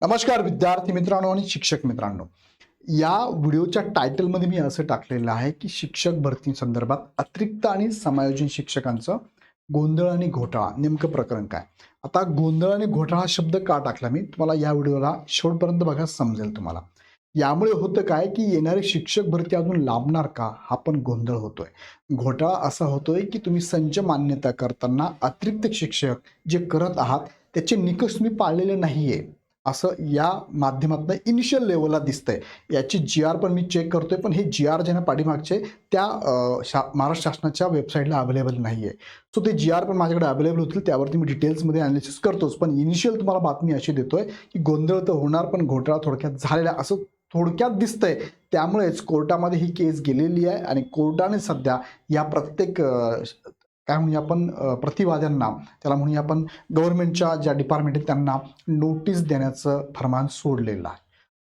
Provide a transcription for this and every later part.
नमस्कार विद्यार्थी मित्रांनो आणि शिक्षक मित्रांनो. या व्हिडिओच्या टायटलमध्ये मी असं टाकलेलं आहे की शिक्षक भरती संदर्भात अतिरिक्त आणि समायोजन शिक्षकांचं गोंधळ आणि घोटाळा नेमकं प्रकरण काय. आता गोंधळ आणि घोटाळा हा शब्द का टाकला मी तुम्हाला या व्हिडिओला शेवटपर्यंत बघा समजेल तुम्हाला. यामुळे होतं काय की येणारे शिक्षक भरती अजून लांबणार का हा पण गोंधळ होतोय. घोटाळा असा होतोय की तुम्ही संच मान्यता करताना अतिरिक्त शिक्षक जे करत आहात त्याचे निकष तुम्ही पाळलेले नाहीये असं या माध्यमातून इनिशियल लेवलला दिसतंय. याची जी-आर पण मी चेक करतोय, पण हे जी-आर जे ना पाठीमागचे त्या महाराष्ट्र शासनाच्या वेबसाईटला अवेलेबल नाहीये. सो ते जी-आर पण माझ्याकडे अवेलेबल होतील, त्यावरती मी डिटेल्समध्ये अनालिसिस करतोच. पण इनिशियल तुम्हाला बातमी अशी देतोय की गोंधळ तर होणार, पण घोटाळा थोडक्यात झालेला असं थोडक्यात दिसतंय. त्यामुळेच कोर्टामध्ये ही केस गेलेली आहे आणि कोर्टाने सध्या या प्रत्येक काय म्हणूया आपण प्रतिवाद्यांना त्याला म्हणूया आपण गव्हर्नमेंटच्या ज्या डिपार्टमेंट आहेत त्यांना नोटीस देण्याचं फरमान सोडलेलं आहे.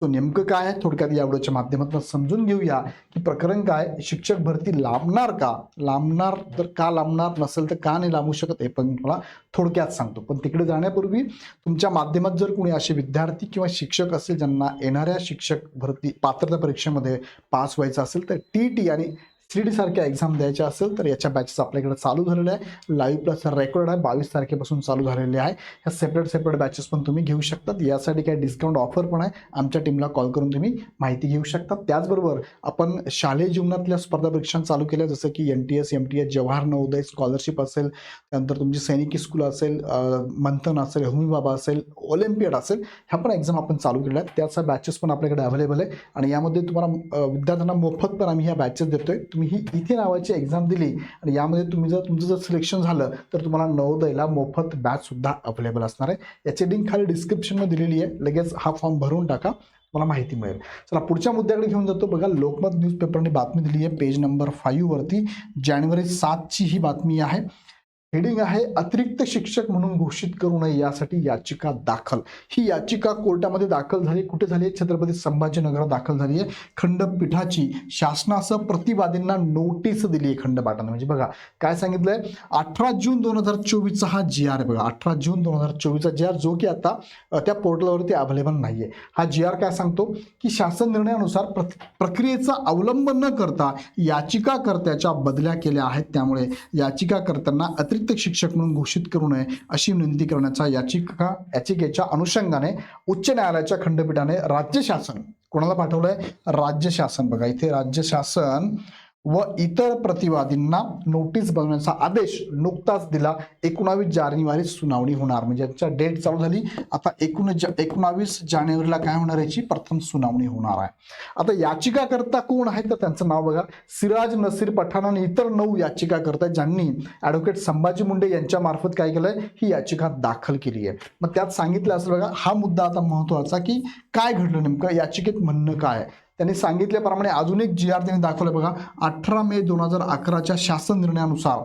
तो नेमकं काय आहे थोडक्यात या व्हिडिओच्या माध्यमातून समजून घेऊया की प्रकरण काय. शिक्षक भरती लांबणार का, लांबणार तर का लांबणार, नसेल तर का नाही लांबू शकत हे पण मला थोडक्यात सांगतो. पण तिकडे जाण्यापूर्वी तुमच्या माध्यमात जर कोणी असे विद्यार्थी किंवा शिक्षक असेल ज्यांना येणाऱ्या शिक्षक भरती पात्रता परीक्षेमध्ये पास व्हायचं असेल तर टी आणि CET सारख्या एक्झाम द्यायच्या असेल तर याच्या बॅचेस आपल्याकडे चालू झालेले आहे. लाईव्ह प्लस रेकॉर्ड आहे 22 तारखेपासून चालू झालेले आहे. ह्या सेपरेट बॅचेस पण तुम्ही घेऊ शकतात. यासाठी काही डिस्काउंट ऑफर पण आहे. आमच्या टीमला कॉल करून तुम्ही माहिती घेऊ शकता. त्याचबरोबर आपण शालेय जीवनातल्या स्पर्धा परीक्षा चालू केल्या जसं की NTS, MTS, Jawahar Navodaya scholarship असेल, त्यानंतर तुमची सैनिकी स्कूल असेल, मंथन असेल, होमी बाबा असेल, ऑलिम्पियड असेल, ह्या पण एक्झाम आपण चालू केल्या आहेत. त्याचा बॅचेस पण आपल्याकडे अवेलेबल आहे आणि यामध्ये तुम्हाला विद्यार्थ्यांना मोफत पण आम्ही ह्या बॅचेस देतोय. तुम्ही ही इथे नावाची एक्झाम दिली आणि यामध्ये तुमचं जर सिलेक्शन झालं तर तुम्हाला नवोदयला मोफत बॅच सुद्धा अवेलेबल असणार आहे. याची लिंक खाली डिस्क्रिप्शनमध्ये दिलेली आहे. लगेच हा फॉर्म भरून टाका, मला माहिती मिळेल. चला पुढच्या मुद्द्याकडे घेऊन जातो. बघा लोकमत न्यूजपेपरने बातमी दिली आहे पेज नंबर 5 वरती. जानेवारी 7ची ही बातमी आहे. हेडिंग आहे अतिरिक्त शिक्षक म्हणून घोषित करू नये यासाठी याचिका दाखल. ही याचिका कोर्टामध्ये दाखल झाली. कुठे झाली? छत्रपती संभाजीनगरात दाखल झाली आहे. खंडपीठाची शासनासह प्रतिवादींना नोटीस दिली आहे खंडपीठाने. म्हणजे बघा काय सांगितलंय, 18 जून 2024 हा जी-आर आहे. बघा 18 जून 2024 जी-आर जो की आता त्या पोर्टलवरती अवेलेबल नाहीये. हा जी-आर काय सांगतो की शासन निर्णयानुसार प्रक्रियेचा अवलंब न करता याचिकाकर्त्याच्या बदल्या केल्या आहेत. त्यामुळे याचिकाकर्त्यांना अतिरिक्त शिक्षक म्हणून घोषित करू नये अशी विनंती करण्याचा याचिकेच्या अनुषंगाने उच्च न्यायालयाच्या खंडपीठाने राज्य शासन कोणाला पाठवलंय? राज्य शासन. बघा इथे राज्य शासन व इतर प्रतिवादींना नोटीस बनवण्याचा आदेश नुकताच दिला. 19 जानेवारी सुनावणी होणार. म्हणजे याच्या डेट चालू झाली. आता 19 जानेवारीला काय होणार याची प्रथम सुनावणी होणार आहे. आता याचिकाकर्ता कोण आहे तर त्यांचं नाव बघा, सिराज नसीर पठाण आणि इतर 9 याचिकाकर्ता ज्यांनी ॲडव्होकेट संभाजी मुंडे यांच्या मार्फत काय केलंय, ही याचिका दाखल केली आहे. मग त्यात सांगितलं असं बघा, हा मुद्दा आता महत्वाचा की काय घडलं नेमकं, याचिकेत म्हणणं काय. त्यांनी सांगितल्याप्रमाणे अजून एक जी-आर त्यांनी दाखवलं बघा. 18 मे 2011च्या शासन निर्णयानुसार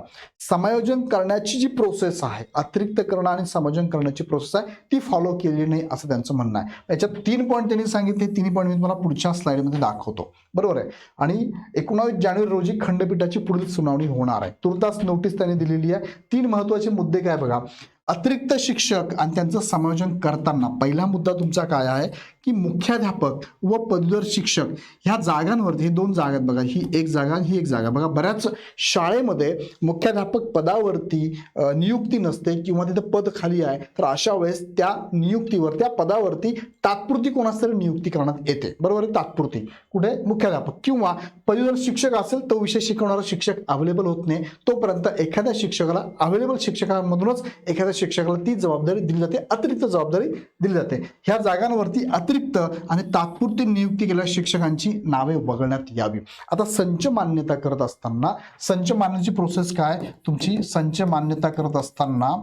समायोजन करण्याची जी प्रोसेस आहे, अतिरिक्त करणं आणि समायोजन करण्याची प्रोसेस आहे ती फॉलो केली नाही असं त्यांचं म्हणणं आहे. याच्यात 3 पॉईंट त्यांनी सांगितले. 3 पॉईंट मी तुम्हाला पुढच्या स्लाइडमध्ये दाखवतो. बरोबर आहे. आणि 19 जानेवारी रोजी खंडपीठाची पुढील सुनावणी होणार आहे. तुर्तास नोटीस त्यांनी दिलेली आहे. 3 महत्वाचे मुद्दे काय बघा. अतिरिक्त शिक्षक आणि त्यांचं समायोजन करताना पहिला मुद्दा तुमचा काय आहे की मुख्याध्यापक व पदवीधर शिक्षक ह्या जागांवरती, हे 2 जागा आहेत बघा, ही एक जागा ही एक जागा. बघा बऱ्याच शाळेमध्ये मुख्याध्यापक पदावरती नियुक्ती नसते किंवा तिथं पद खाली आहे, तर अशा वेळेस त्या नियुक्तीवर त्या पदावरती तात्पुरती कोणास तरी नियुक्ती करण्यात येते. बरोबर आहे, तात्पुरती. कुठे? मुख्याध्यापक किंवा पदवीधर शिक्षक असेल तो विषय शिकवणारा शिक्षक अवेलेबल होत नाही, तोपर्यंत एखाद्या शिक्षकाला अवेलेबल शिक्षकांमधूनच एखाद्या शिक्षकाला ती जबाबदारी दिली जाते, अतिरिक्त जबाबदारी दिली जाते. ह्या जागांवरती अतिरिक्त आणि तात्पुरती नियुक्ती केलेल्या शिक्षकांची नावे वगळण्यात यावी. आता संच मान्यता करत असताना, संच मान्यतेची प्रोसेस काय तुमची, संच मान्यता करत असताना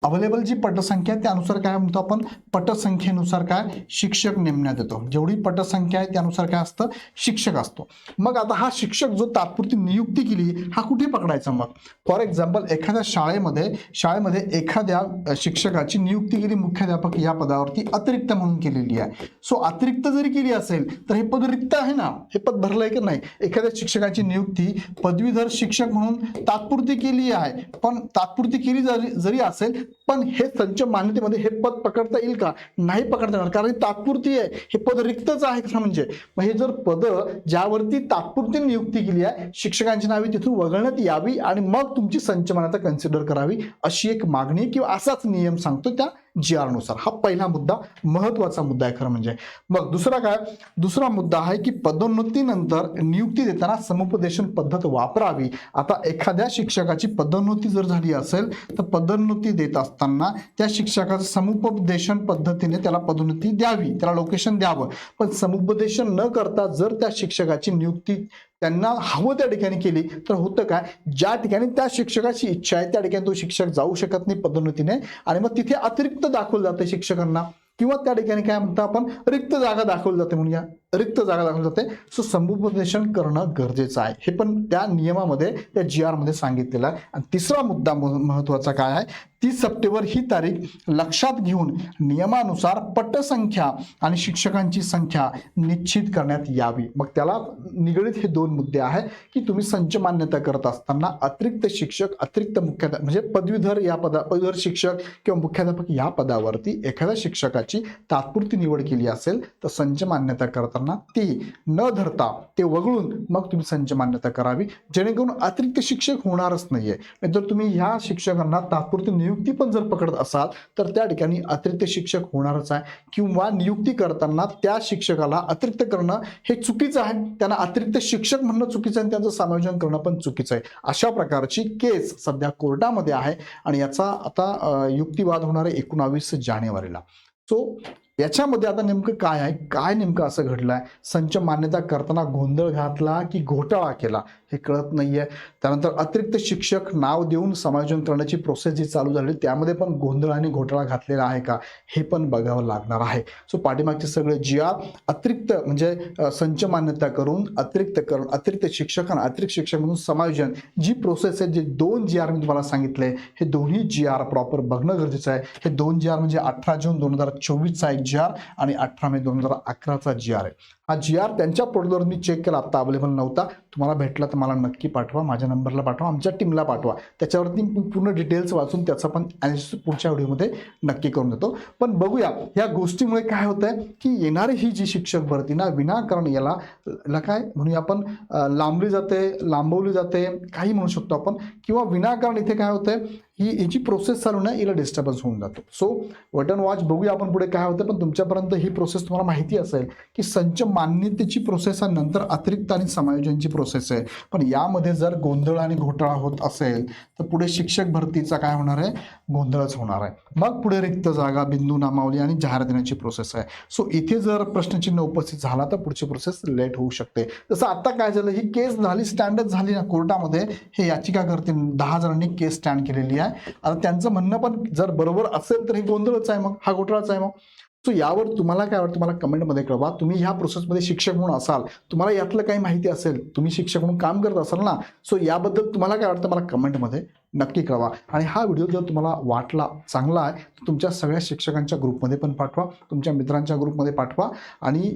अवेलेबल जी पटसंख्या आहे त्यानुसार काय म्हणतो आपण, पटसंख्येनुसार काय शिक्षक नेमण्यात येतो. जेवढी पटसंख्या आहे त्यानुसार काय असतं, शिक्षक असतो. मग आता हा शिक्षक जो तात्पुरती नियुक्ती केली हा कुठे पकडायचा मग. फॉर एक्झाम्पल एखाद्या शाळेमध्ये एखाद्या शिक्षकाची नियुक्ती केली मुख्याध्यापक या पदावरती अतिरिक्त म्हणून केलेली आहे. सो अतिरिक्त जरी केली असेल तर हे पद रिक्त आहे ना, हे पद भरलंय की नाही. एखाद्या शिक्षकाची नियुक्ती पदवीधर शिक्षक म्हणून तात्पुरती केली आहे, पण तात्पुरती केली जरी असेल पण हे संच मान्यतेमध्ये हे पद पकडता येईल का? नाही पकडता येणार, कारण तात्पुरती आहे, हे पद रिक्तच आहे का? म्हणजे मग हे जर पद ज्यावरती तात्पुरती नियुक्ती केली आहे, शिक्षकांची नावे तिथून वगळण्यात यावी आणि मग तुमची संच मान्यता कन्सिडर करावी, अशी एक मागणी किंवा असाच नियम सांगतो त्या GR नुसार. हा पहिला मुद्दा, महत्वाचा मुद्दा आहे खरं म्हणजे. मग दुसरा काय? दुसरा मुद्दा आहे की पदोन्नतीनंतर नियुक्ती देताना समुपदेशन पद्धत वापरावी. आता एखाद्या शिक्षकाची पदोन्नती जर झाली असेल तर पदोन्नती देत असताना त्या शिक्षकाचं समुपदेशन पद्धतीने त्याला पदोन्नती द्यावी, त्याला लोकेशन द्यावं. पण समुपदेशन न करता जर त्या शिक्षकाची नियुक्ती त्यांना हवं त्या ठिकाणी केली तर होतं काय? ज्या ठिकाणी त्या शिक्षकाची इच्छा आहे त्या ठिकाणी तो शिक्षक जाऊ शकत नाही पदोन्नतीने, आणि मग तिथे अतिरिक्त दाखवलं जाते शिक्षकांना, किंवा त्या ठिकाणी काय म्हणतो आपण, रिक्त जागा दाखवली जाते म्हणूया, रिक्त जागा दाखवली जाते. सो समुपदेशन करणं गरजेचं आहे, हे पण त्या नियमामध्ये, त्या GR मध्ये सांगितलेलं आहे. आणि तिसरा मुद्दा महत्वाचा काय आहे? 30 सप्टेंबर ही तारीख लक्षात घेऊन नियमानुसार पटसंख्या आणि शिक्षकांची संख्या निश्चित करण्यात यावी. मग त्याला निगडित हे दोन मुद्दे आहेत की तुम्ही संच मान्यता करत असताना अतिरिक्त शिक्षक, अतिरिक्त मुख्याध्यापक म्हणजे पदवीधर या पदवीधर शिक्षक किंवा मुख्याध्यापक या पदावरती एखाद्या शिक्षकाची तात्पुरती निवड केली असेल तर संच मान्यता करताना ती न धरता ते वगळून मग तुम्ही संच मान्यता करावी, जेणेकरून अतिरिक्त शिक्षक होणारच नाहीये. जर तुम्ही ह्या शिक्षकांना तात्पुरती नियुक्ती पण जर पकडत असाल तर त्या ठिकाणी अतिरिक्त शिक्षक होणारच आहे, किंवा नियुक्ती करताना त्या शिक्षकाला अतिरिक्त करणं हे चुकीचं आहे, त्यांना अतिरिक्त शिक्षक म्हणणं चुकीचं आहे, त्यांचं समायोजन करणं पण चुकीचं आहे. अशा प्रकारची केस सध्या कोर्टामध्ये आहे आणि याचा आता युक्तिवाद होणार आहे 29 जानेवारीला. सो याच्यामध्ये आता नेमकं काय आहे, काय नेमकं असं घडलंय, संच मान्यता करताना गोंधळ घातला की घोटाळा केला हे कळत नाहीये. त्यानंतर अतिरिक्त शिक्षक नाव देऊन समायोजन करण्याची प्रोसेस जी चालू झाली त्यामध्ये पण गोंधळ आणि घोटाळा घातलेला आहे का हे पण बघावं लागणार आहे. सो पाठीमागचे सगळे GR अतिरिक्त म्हणजे संच मान्यता करून अतिरिक्त शिक्षकांना अतिरिक्त शिक्षक म्हणून समायोजन जी प्रोसेस आहे, जे 2 GR मी तुम्हाला सांगितले, हे दोन्ही GR प्रॉपर बघणं गरजेचं आहे. हे 2 GR म्हणजे 18 जून 2024 चा एक GR आणि 18 मे 2011 चा GR आहे. हा GR त्यांच्या पोर्टलवर मी चेक केला, आता अवेलेबल नव्हता. तुम्हाला भेटला तर मला नक्की पाठवा, माझ्या नंबरला पाठवा, आमच्या टीमला पाठवा, त्याच्यावरती पूर्ण डिटेल्स वाचून त्याचा पण ॲनालिसिस पुढच्या व्हिडिओमध्ये नक्की करून देतो. पण बघूया या गोष्टीमुळे काय होत आहे की येणारी ही जी शिक्षक भरती ना विनाकारण याला काय म्हणूया आपण लांबवली जाते, काही म्हणू शकतो आपण, किंवा विनाकारण इथे काय होतंय ही जी प्रोसेस चालू ना हिला डिस्टर्बन्स होऊन जातो. सो वेट अँड वॉच, बघूया आपण पुढे काय होतं. पण तुमच्यापर्यंत ही प्रोसेस तुम्हाला माहिती असेल की संच मान्यतेची प्रोसेस आहे, नंतर अतिरिक्त आणि समायोजनची प्रोसेस आहे. पण यामध्ये जर गोंधळ आणि घोटाळा होत असेल तर पुढे शिक्षक भरतीचा काय होणार आहे, गोंधळच होणार आहे. मग पुढे रिक्त जागा, बिंदू नामावली आणि जाहिरात देण्याची प्रोसेस आहे. सो इथे जर प्रश्नचिन्ह उपस्थित झाला तर पुढची प्रोसेस लेट होऊ शकते. जसं आता काय झालं, ही केस झाली, स्टँडच झाली ना कोर्टामध्ये, हे याचिकाकर्ते 10 जणांनी केस स्टँड केलेली आहे. आता त्यांचं म्हणणं पण जर बरोबर असेल तर हे गोंधळच आहे, मग हा घोटाळाच आहे. मग सो यावर तुम्हाला काय वाटतं मला कमेंटमध्ये कळवा. तुम्ही ह्या प्रोसेसमध्ये शिक्षक म्हणून असाल, तुम्हाला यातलं काही माहिती असेल, तुम्ही शिक्षक म्हणून काम करत असाल ना, सो याबद्दल तुम्हाला काय वाटतं मला कमेंटमध्ये नक्की कळवा. आणि हा व्हिडिओ जर तुम्हाला वाटला चांगला आहे तर तुमच्या सगळ्या शिक्षकांच्या ग्रुपमध्ये पण पाठवा, तुमच्या मित्रांच्या ग्रुपमध्ये पाठवा. आणि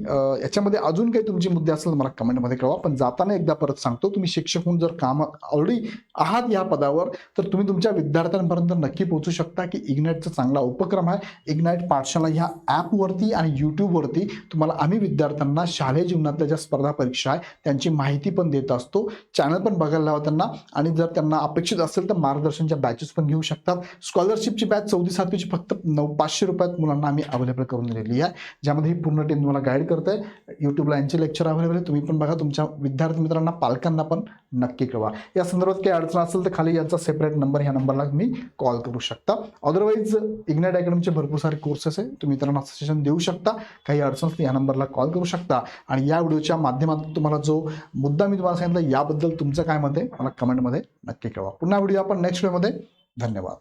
याच्यामध्ये अजून काही तुमचे मुद्दे असेल तर मला कमेंटमध्ये कळवा. पण जाताना एकदा परत सांगतो, तुम्ही शिक्षक म्हणून जर काम ऑलरेडी आहात या पदावर तर तुम्ही तुमच्या विद्यार्थ्यांपर्यंत नक्की पोहोचू शकता की इग्नाईटचा चांगला उपक्रम आहे. इग्नाईट पाठशाला ह्या ॲपवरती आणि यूट्यूबवरती तुम्हाला आम्ही विद्यार्थ्यांना शालेय जीवनातल्या ज्या स्पर्धा परीक्षा आहे त्यांची माहिती पण देत असतो. चॅनल पण बघायला हवं त्यांना, आणि जर त्यांना अपेक्षित असेल तर मार्गदर्शनच्या बॅचेस पण घेऊ शकतात. स्कॉलरशिपची बॅच 4वी-7वीची फक्त 500 रुपयात मुलांना आम्ही अवेलेबल करून दिलेली आहे, ज्यामध्ये ही पूर्ण टीम तुम्हाला गाईड करते. यूट्यूबला यांचे लेक्चर अवेलेबल आहे, तुम्ही पण बघा. तुमच्या विद्यार्थी मित्रांना, पालकांना पण नक्की कळवा. या संदर्भात काही अडचण असेल तर खाली यांचा सेपरेट नंबर, ह्या नंबरला तुम्ही कॉल करू शकता. अदरवाईज इग्नाईट अकॅडमीचे भरपूर सारे कोर्सेस आहे, तुम्ही मित्रांना सजेशन देऊ शकता. काही अडचण असतील या नंबरला कॉल करू शकता. आणि या व्हिडिओच्या माध्यमातून तुम्हाला जो मुद्दा मी तुम्हाला सांगितला याबद्दल तुमचं काय मत आहे मला कमेंटमध्ये नक्की कळवा. पुन्हा व्हिडिओ आपण नेक्स्ट व्हिडिओमध्ये. धन्यवाद.